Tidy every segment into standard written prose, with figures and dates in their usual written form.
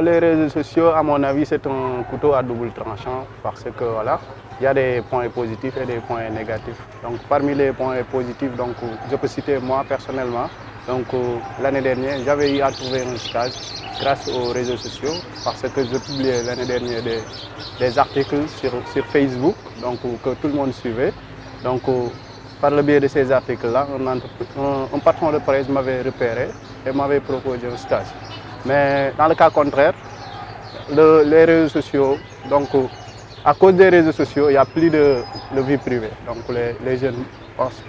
Les réseaux sociaux, à mon avis, c'est un couteau à double tranchant parce que voilà, il y a des points positifs et des points négatifs. Donc parmi les points positifs, donc, je peux citer moi personnellement. Donc l'année dernière, j'avais eu à trouver un stage grâce aux réseaux sociaux parce que je publiais l'année dernière des articles sur Facebook donc, que tout le monde suivait. Donc par le biais de ces articles-là, un patron de presse m'avait repéré et m'avait proposé un stage. Mais dans le cas contraire, les réseaux sociaux, donc à cause des réseaux sociaux, il n'y a plus de vie privée. Donc les jeunes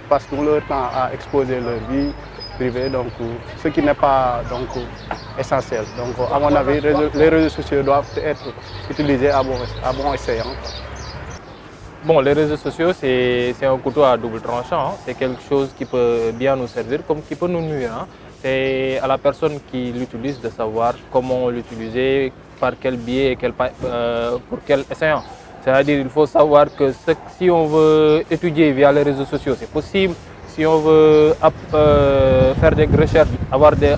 passent tout leur temps à exposer leur vie privée, donc, ce qui n'est pas donc, essentiel. Donc à mon avis, les réseaux sociaux doivent être utilisés à bon escient. Bon, les réseaux sociaux, c'est un couteau à double tranchant. Hein. C'est quelque chose qui peut bien nous servir comme qui peut nous nuire. Hein. C'est à la personne qui l'utilise de savoir comment l'utiliser, par quel biais et pour quel escient. C'est-à-dire qu'il faut savoir que si on veut étudier via les réseaux sociaux, c'est possible. Si on veut faire des recherches,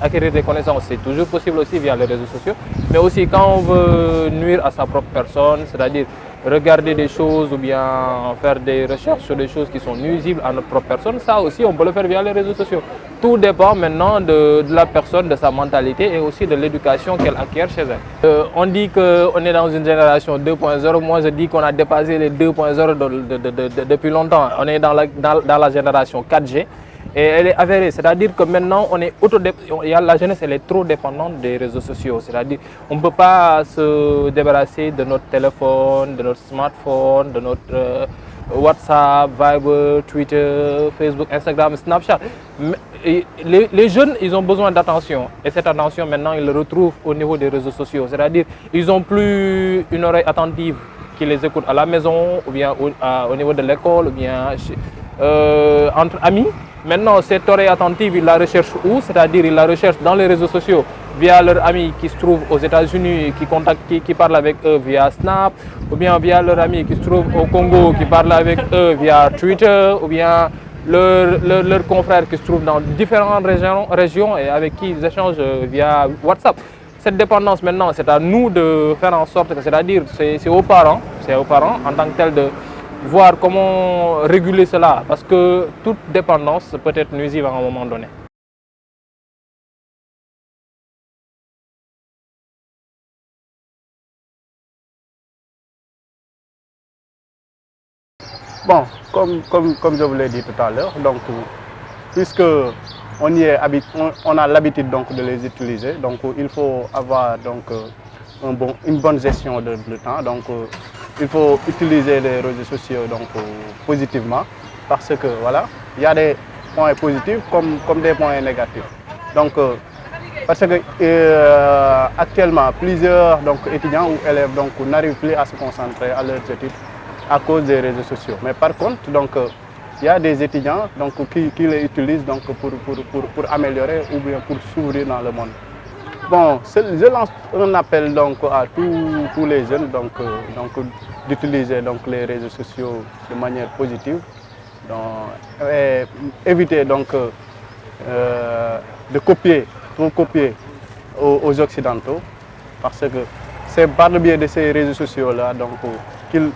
acquérir des connaissances, c'est toujours possible aussi via les réseaux sociaux. Mais aussi quand on veut nuire à sa propre personne, c'est-à-dire regarder des choses ou bien faire des recherches sur des choses qui sont nuisibles à notre propre personne, ça aussi on peut le faire via les réseaux sociaux. Tout dépend maintenant de la personne, de sa mentalité et aussi de l'éducation qu'elle acquiert chez elle. On dit qu'on est dans une génération 2.0, moi je dis qu'on a dépassé les 2.0 depuis longtemps. On est dans la génération 4G. Et elle est avérée, c'est-à-dire que maintenant la jeunesse elle est trop dépendante des réseaux sociaux, c'est-à-dire on ne peut pas se débarrasser de notre téléphone, de notre smartphone, de notre WhatsApp, Viber, Twitter, Facebook, Instagram, Snapchat. Les jeunes, ils ont besoin d'attention et cette attention maintenant ils le retrouvent au niveau des réseaux sociaux, c'est-à-dire ils n'ont plus une oreille attentive qui les écoute à la maison ou bien au niveau de l'école ou bien entre amis. Maintenant, cette oreille attentive, ils la recherchent où? C'est-à-dire ils la recherchent dans les réseaux sociaux via leurs amis qui se trouvent aux États-Unis, qui parlent avec eux via Snap, ou bien via leurs amis qui se trouvent au Congo, qui parlent avec eux via Twitter, ou bien leurs confrères qui se trouvent dans différentes régions et avec qui ils échangent via WhatsApp. Cette dépendance maintenant, c'est à nous de faire en sorte que, c'est-à-dire, c'est aux parents en tant que tel de voir comment réguler cela, parce que toute dépendance peut être nuisible à un moment donné. Bon, comme je vous l'ai dit tout à l'heure, donc puisque on a l'habitude donc de les utiliser, donc il faut avoir donc une bonne gestion de temps. Donc il faut utiliser les réseaux sociaux donc positivement parce que voilà, il y a des points positifs comme des points négatifs. Donc parce que actuellement plusieurs donc étudiants ou élèves donc n'arrivent plus à se concentrer à leurs études à cause des réseaux sociaux. Mais par contre, donc, il y a des étudiants donc, qui les utilisent donc, pour améliorer ou bien pour s'ouvrir dans le monde. Bon, je lance un appel donc, à tous les jeunes d'utiliser donc, les réseaux sociaux de manière positive. Donc, et éviter donc, de trop copier aux Occidentaux parce que c'est par le biais de ces réseaux sociaux-là qu'ils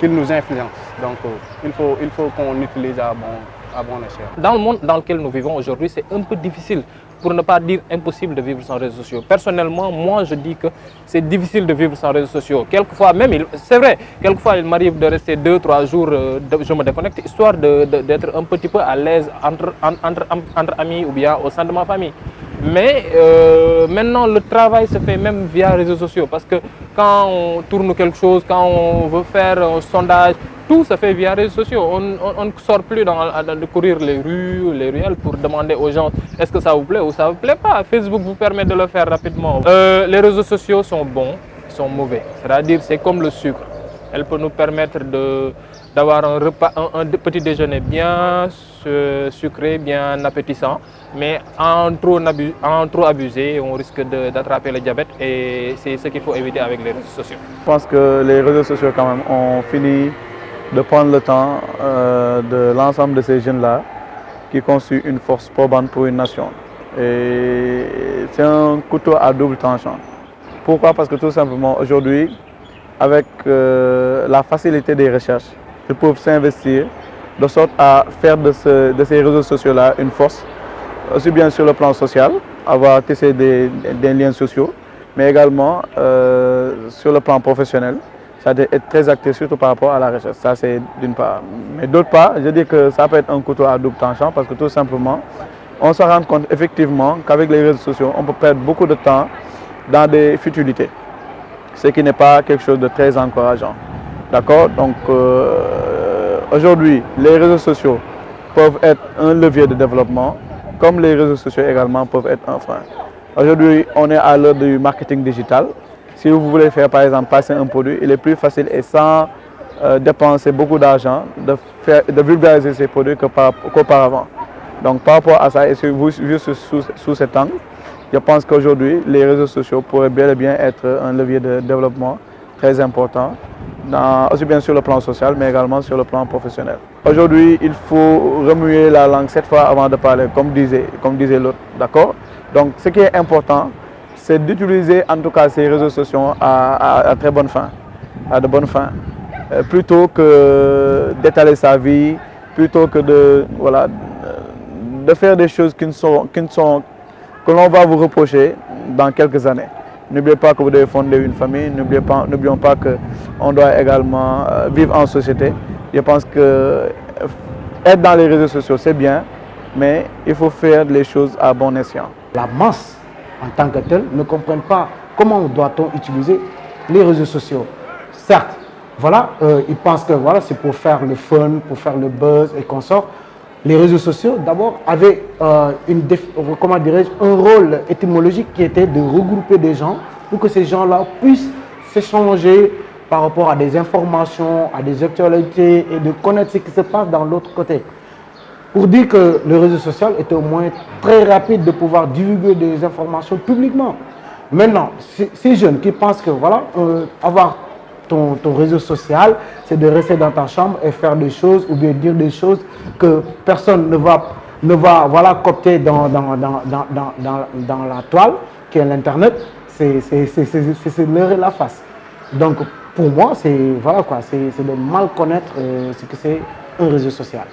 nous influencent. Donc il faut qu'on utilise à bon escient. Dans le monde dans lequel nous vivons aujourd'hui, c'est un peu difficile, pour ne pas dire impossible, de vivre sans réseaux sociaux. Personnellement, moi je dis que c'est difficile de vivre sans réseaux sociaux. Quelquefois même, c'est vrai, quelquefois il m'arrive de rester 2-3 jours, je me déconnecte, histoire d'être un petit peu à l'aise entre amis ou bien au sein de ma famille. Mais maintenant, le travail se fait même via les réseaux sociaux parce que quand on tourne quelque chose, quand on veut faire un sondage, tout se fait via les réseaux sociaux. On ne sort plus de courir les rues, les ruelles pour demander aux gens est-ce que ça vous plaît ou ça ne vous plaît pas. Facebook vous permet de le faire rapidement. Les réseaux sociaux sont bons, sont mauvais. C'est-à-dire c'est comme le sucre. Elle peut nous permettre d'avoir un petit déjeuner bien sucré, bien appétissant. Mais en trop abuser, on risque d'attraper le diabète et c'est ce qu'il faut éviter avec les réseaux sociaux. Je pense que les réseaux sociaux quand même ont fini de prendre le temps de l'ensemble de ces jeunes-là qui constituent une force probante pour une nation. Et c'est un couteau à double tranchant. Pourquoi? Parce que tout simplement, aujourd'hui, avec la facilité des recherches, ils peuvent s'investir de sorte à faire de ces réseaux sociaux-là une force, aussi bien sur le plan social, avoir tissé des liens sociaux, mais également sur le plan professionnel, c'est-à-dire être très actif surtout par rapport à la recherche. Ça, c'est d'une part. Mais d'autre part, je dis que ça peut être un couteau à double tranchant parce que tout simplement, on se rend compte effectivement qu'avec les réseaux sociaux, on peut perdre beaucoup de temps dans des futilités, ce qui n'est pas quelque chose de très encourageant. D'accord? Donc aujourd'hui, les réseaux sociaux peuvent être un levier de développement, comme les réseaux sociaux également peuvent être un frein. Aujourd'hui, on est à l'heure du marketing digital. Si vous voulez faire par exemple passer un produit, il est plus facile et sans dépenser beaucoup d'argent de vulgariser ces produits qu'auparavant. Donc par rapport à ça, et vu sous cet angle, je pense qu'aujourd'hui, les réseaux sociaux pourraient bel et bien être un levier de développement très important, aussi bien sur le plan social, mais également sur le plan professionnel. Aujourd'hui, il faut remuer la langue 7 fois avant de parler, comme disait l'autre, d'accord? Donc ce qui est important, c'est d'utiliser en tout cas ces réseaux sociaux à très bonne fin, à de bonnes fins, plutôt que d'étaler sa vie, plutôt que voilà, de faire des choses que l'on va vous reprocher dans quelques années. N'oubliez pas que vous devez fonder une famille, n'oublions pas qu'on doit également vivre en société. Je pense que être dans les réseaux sociaux, c'est bien, mais il faut faire les choses à bon escient. La masse, en tant que telle, ne comprennent pas comment doit-on utiliser les réseaux sociaux. Certes, voilà, ils pensent que voilà, c'est pour faire le fun, pour faire le buzz et consorts. Les réseaux sociaux, d'abord, avaient comment dirais-je, un rôle étymologique qui était de regrouper des gens pour que ces gens-là puissent s'échanger par rapport à des informations, à des actualités et de connaître ce qui se passe dans l'autre côté. Pour dire que le réseau social est un moyen très rapide de pouvoir divulguer des informations publiquement. Maintenant, ces jeunes qui pensent que voilà, avoir ton réseau social, c'est de rester dans ta chambre et faire des choses ou bien dire des choses que personne ne va voilà, coopter dans la toile, qui est l'Internet, c'est leurrer la face. Donc, pour moi, c'est voilà quoi, c'est de mal connaître ce que c'est un réseau social.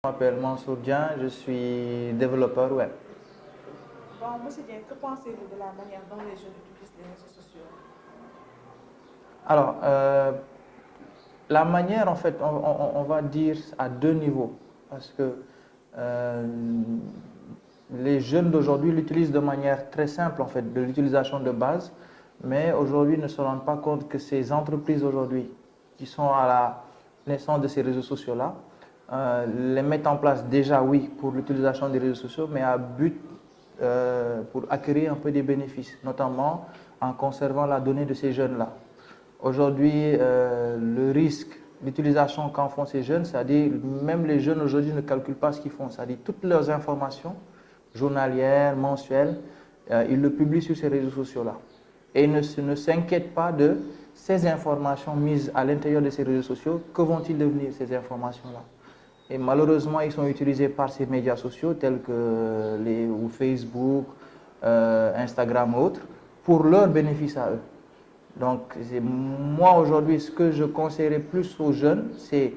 Je m'appelle Mansour Dian, je suis développeur web. Bon, monsieur Dieng, que pensez-vous de la manière dont les jeunes utilisent les réseaux sociaux? Alors, la manière, en fait, on va dire à deux niveaux. Parce que les jeunes d'aujourd'hui l'utilisent de manière très simple, en fait, de l'utilisation de base. Mais aujourd'hui, ne se rendent pas compte que ces entreprises aujourd'hui, qui sont à la naissance de ces réseaux sociaux-là, les mettent en place déjà, oui, pour l'utilisation des réseaux sociaux, mais à but pour acquérir un peu des bénéfices, notamment en conservant la donnée de ces jeunes-là. Aujourd'hui, le risque d'utilisation qu'en font ces jeunes, c'est-à-dire même les jeunes aujourd'hui ne calculent pas ce qu'ils font, c'est-à-dire toutes leurs informations journalières, mensuelles, ils le publient sur ces réseaux sociaux-là. Et ne s'inquiètent pas de ces informations mises à l'intérieur de ces réseaux sociaux, que vont-ils devenir ces informations-là? Et malheureusement, ils sont utilisés par ces médias sociaux tels que Facebook, Instagram ou autres, pour leur bénéfice à eux. Donc, moi aujourd'hui, ce que je conseillerais plus aux jeunes, c'est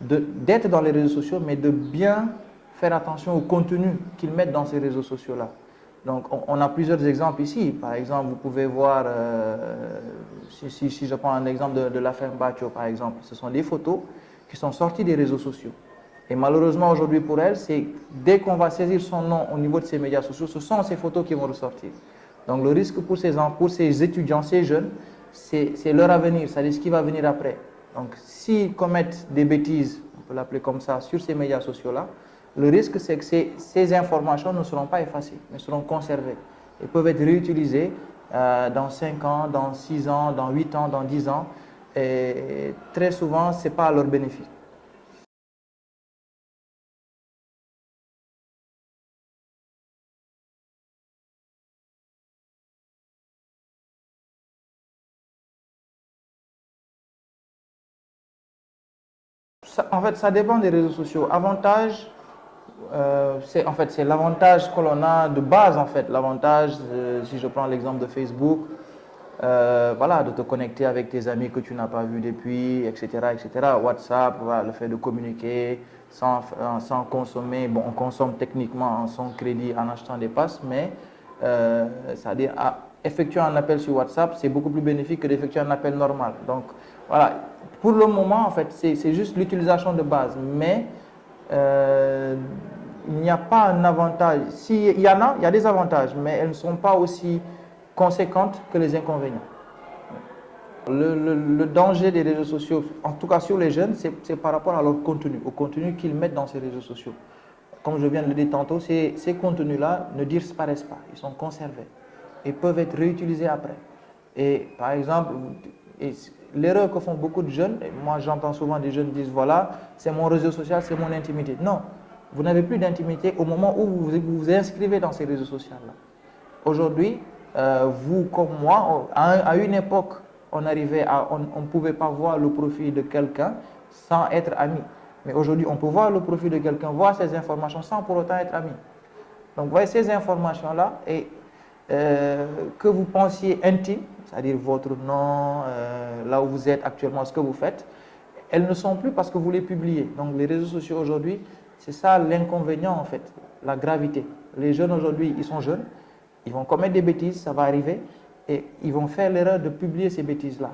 d'être dans les réseaux sociaux, mais de bien faire attention au contenu qu'ils mettent dans ces réseaux sociaux-là. Donc, on a plusieurs exemples ici. Par exemple, vous pouvez voir, si je prends un exemple de l'affaire Bacho, par exemple, ce sont des photos qui sont sorties des réseaux sociaux. Et malheureusement, aujourd'hui, pour elle, c'est dès qu'on va saisir son nom au niveau de ces médias sociaux, ce sont ces photos qui vont ressortir. Donc, le risque pour ces étudiants, ces jeunes, c'est leur avenir, c'est-à-dire ce qui va venir après. Donc, s'ils commettent des bêtises, on peut l'appeler comme ça, sur ces médias sociaux-là, le risque, c'est que ces informations ne seront pas effacées, mais seront conservées et peuvent être réutilisées dans 5 ans, dans 6 ans, dans 8 ans, dans 10 ans. Et très souvent, ce n'est pas à leur bénéfice. En fait, ça dépend des réseaux sociaux. Avantage, c'est l'avantage que l'on a de base, en fait. L'avantage, si je prends l'exemple de Facebook, voilà, de te connecter avec tes amis que tu n'as pas vus depuis, etc., etc. WhatsApp, voilà, le fait de communiquer sans consommer. Bon, on consomme techniquement sans crédit en achetant des passes, mais c'est-à-dire effectuer un appel sur WhatsApp, c'est beaucoup plus bénéfique que d'effectuer un appel normal. Donc, voilà, pour le moment, en fait, c'est juste l'utilisation de base, mais il n'y a pas un avantage. S'il y en a, il y a des avantages, mais elles ne sont pas aussi conséquentes que les inconvénients. Le danger des réseaux sociaux, en tout cas sur les jeunes, c'est par rapport à leur contenu, au contenu qu'ils mettent dans ces réseaux sociaux. Comme je viens de le dire tantôt, ces contenus-là ne disparaissent pas, ils sont conservés et peuvent être réutilisés après. Et par exemple, l'erreur que font beaucoup de jeunes, et moi j'entends souvent des jeunes dire voilà, c'est mon réseau social, c'est mon intimité. Non, vous n'avez plus d'intimité au moment où vous vous inscrivez dans ces réseaux sociaux-là. Aujourd'hui, vous comme moi, à une époque, on ne pouvait pas voir le profil de quelqu'un sans être ami. Mais aujourd'hui, on peut voir le profil de quelqu'un, voir ses informations sans pour autant être ami. Donc, vous voyez ces informations-là et que vous pensiez intimes, c'est-à-dire votre nom, là où vous êtes actuellement, ce que vous faites, elles ne sont plus parce que vous les publiez. Donc, les réseaux sociaux aujourd'hui, c'est ça l'inconvénient en fait, la gravité. Les jeunes aujourd'hui, ils sont jeunes, ils vont commettre des bêtises, ça va arriver, et ils vont faire l'erreur de publier ces bêtises-là.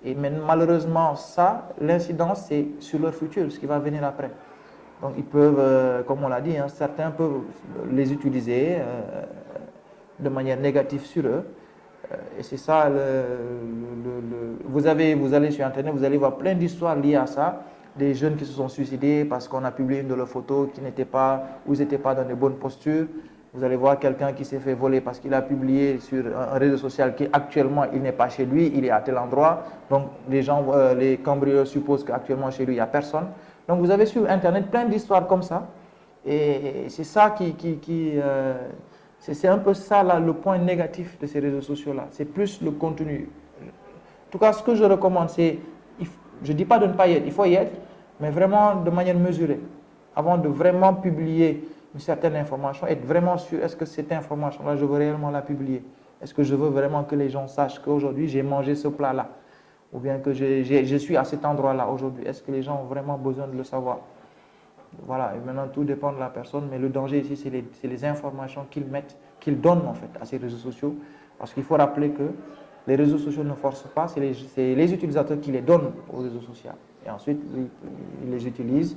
Et malheureusement, ça, l'incidence, c'est sur leur futur, ce qui va venir après. Donc, ils peuvent, comme on l'a dit, hein, certains peuvent les utiliser de manière négative sur eux. Et c'est ça, vous allez sur Internet, vous allez voir plein d'histoires liées à ça. Des jeunes qui se sont suicidés parce qu'on a publié une de leurs photos où ils n'étaient pas dans de bonnes postures. Vous allez voir quelqu'un qui s'est fait voler parce qu'il a publié sur un réseau social qui actuellement il n'est pas chez lui, il est à tel endroit. Donc les cambrioleurs supposent qu'actuellement chez lui il n'y a personne. Donc vous avez sur Internet plein d'histoires comme ça. Et c'est ça c'est un peu ça là, le point négatif de ces réseaux sociaux-là. C'est plus le contenu. En tout cas, ce que je recommande, c'est, je ne dis pas de ne pas y être, il faut y être, mais vraiment de manière mesurée. Avant de vraiment publier une certaine information, être vraiment sûr, est-ce que cette information-là, je veux réellement la publier? Est-ce que je veux vraiment que les gens sachent qu'aujourd'hui, j'ai mangé ce plat-là? Ou bien que je suis à cet endroit-là aujourd'hui? Est-ce que les gens ont vraiment besoin de le savoir? Voilà, et maintenant, tout dépend de la personne, mais le danger ici, c'est les informations qu'ils donnent en fait à ces réseaux sociaux. Parce qu'il faut rappeler que les réseaux sociaux ne forcent pas, c'est les utilisateurs qui les donnent aux réseaux sociaux. Et ensuite, ils les utilisent.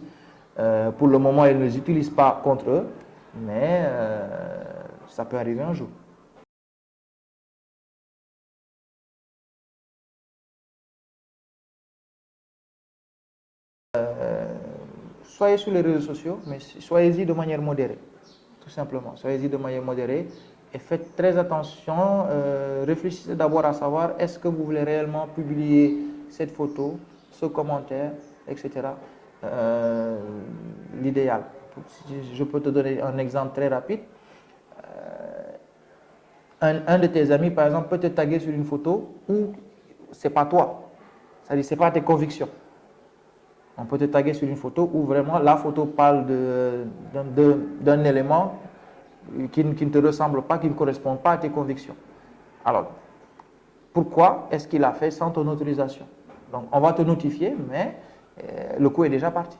Pour le moment, ils ne les utilisent pas contre eux, mais ça peut arriver un jour. Soyez sur les réseaux sociaux, mais soyez-y de manière modérée, tout simplement. Soyez-y de manière modérée et faites très attention. Réfléchissez d'abord à savoir est-ce que vous voulez réellement publier cette photo, ce commentaire, etc. L'idéal. Je peux te donner un exemple très rapide. Un de tes amis, par exemple, peut te taguer sur une photo où c'est pas toi. C'est-à-dire c'est pas tes convictions. On peut te taguer sur une photo où vraiment la photo parle d'un élément qui ne te ressemble pas, qui ne correspond pas à tes convictions. Alors, pourquoi est-ce qu'il a fait sans ton autorisation? Donc, on va te notifier, mais le coup est déjà parti.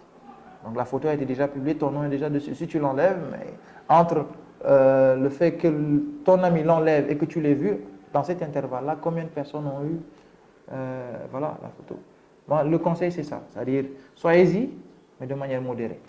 Donc, la photo a été déjà publiée, ton nom est déjà dessus. Si tu l'enlèves, mais entre le fait que ton ami l'enlève et que tu l'aies vu, dans cet intervalle-là, combien de personnes ont eu voilà, la photo? Bon, le conseil, c'est ça. C'est-à-dire, soyez-y, mais de manière modérée.